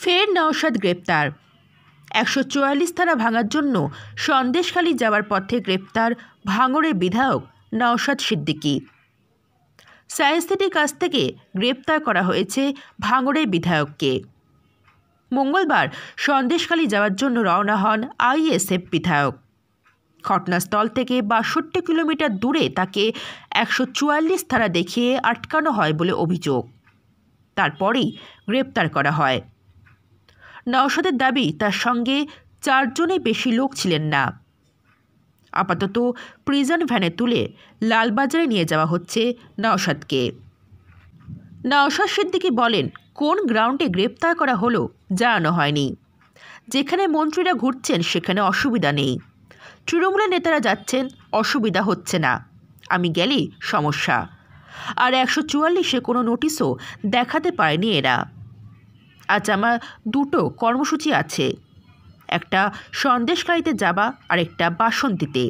ফের নওশাদ গ্রেপ্তার। 144 ধারা ভাঙার জন্য সন্দেশখালী যাওয়ার পথে গ্রেপ্তার ভাঙড়ের বিধায়ক নওশাদ সিদ্দিকী। সায়েন্স সিটির কাছ থেকে গ্রেপ্তার করা হয়েছে ভাঙড়ের বিধায়ককে। মঙ্গলবার সন্দেশখালী যাওয়ার জন্য রওনা হন আইএসএফ বিধায়ক। ঘটনাস্থল থেকে 62 কিলোমিটার দূরে তাকে 144 ধারা দেখিয়ে আটকানো হয় বলে অভিযোগ। তারপরেই গ্রেপ্তার করা হয়। নওশাদের দাবি, তার সঙ্গে 4 জনের বেশি লোক ছিলেন না। আপাতত প্রিজন ভ্যানে তুলে লালবাজারে নিয়ে যাওয়া হচ্ছে নওশাদকে। নওশাদ সিদ্দিকী বলেন, কোন গ্রাউন্ডে গ্রেপ্তার করা হলো জানানো হয়নি। যেখানে মন্ত্রীরা ঘুরছেন সেখানে অসুবিধা নেই, তৃণমূলের নেতারা যাচ্ছেন, অসুবিধা হচ্ছে না। আমি গেলেই সমস্যা। আর 144-এ কোনো নোটিশও দেখাতে পারেনি এরা। আজ আমার 2টো কর্মসূচি আছে, একটা সন্দেশখালীতে যাবা আর একটা বাসন্তীতে।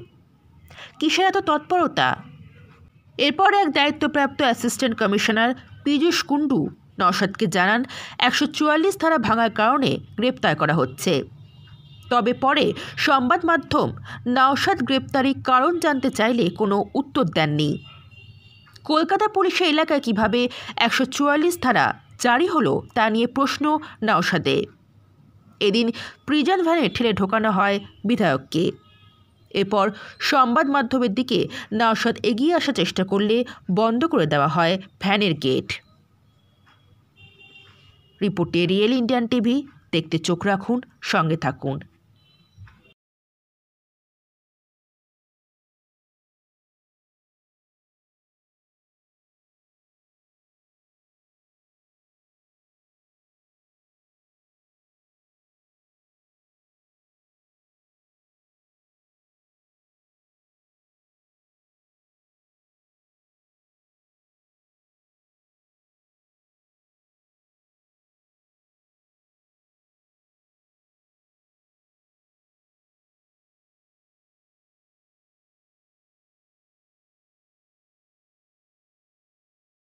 কিসের এত তৎপরতা? এরপর এক দায়িত্বপ্রাপ্ত অ্যাসিস্ট্যান্ট কমিশনার পীযূষ কুণ্ডু নওশাদকে জানান 144 ধারা ভাঙার কারণে গ্রেপ্তার করা হচ্ছে। তবে পরে সংবাদ মাধ্যম নওশাদ গ্রেপ্তারির কারণ জানতে চাইলে কোনো উত্তর দেননি। কলকাতা পুলিশের এলাকায় কিভাবে 144 ধারা জারি হলো তা নিয়ে প্রশ্ন নওশাদের। এদিন প্রিজন ভ্যানে ঠেলে ঢোকানো হয় বিধায়ককে। এরপর সংবাদ মাধ্যমের দিকে নওশাদ এগিয়ে আসার চেষ্টা করলে বন্ধ করে দেওয়া হয় ভ্যানের গেট। রিপোর্টে রিয়েল ইন্ডিয়ান টিভি, দেখতে চোখ রাখুন, সঙ্গে থাকুন।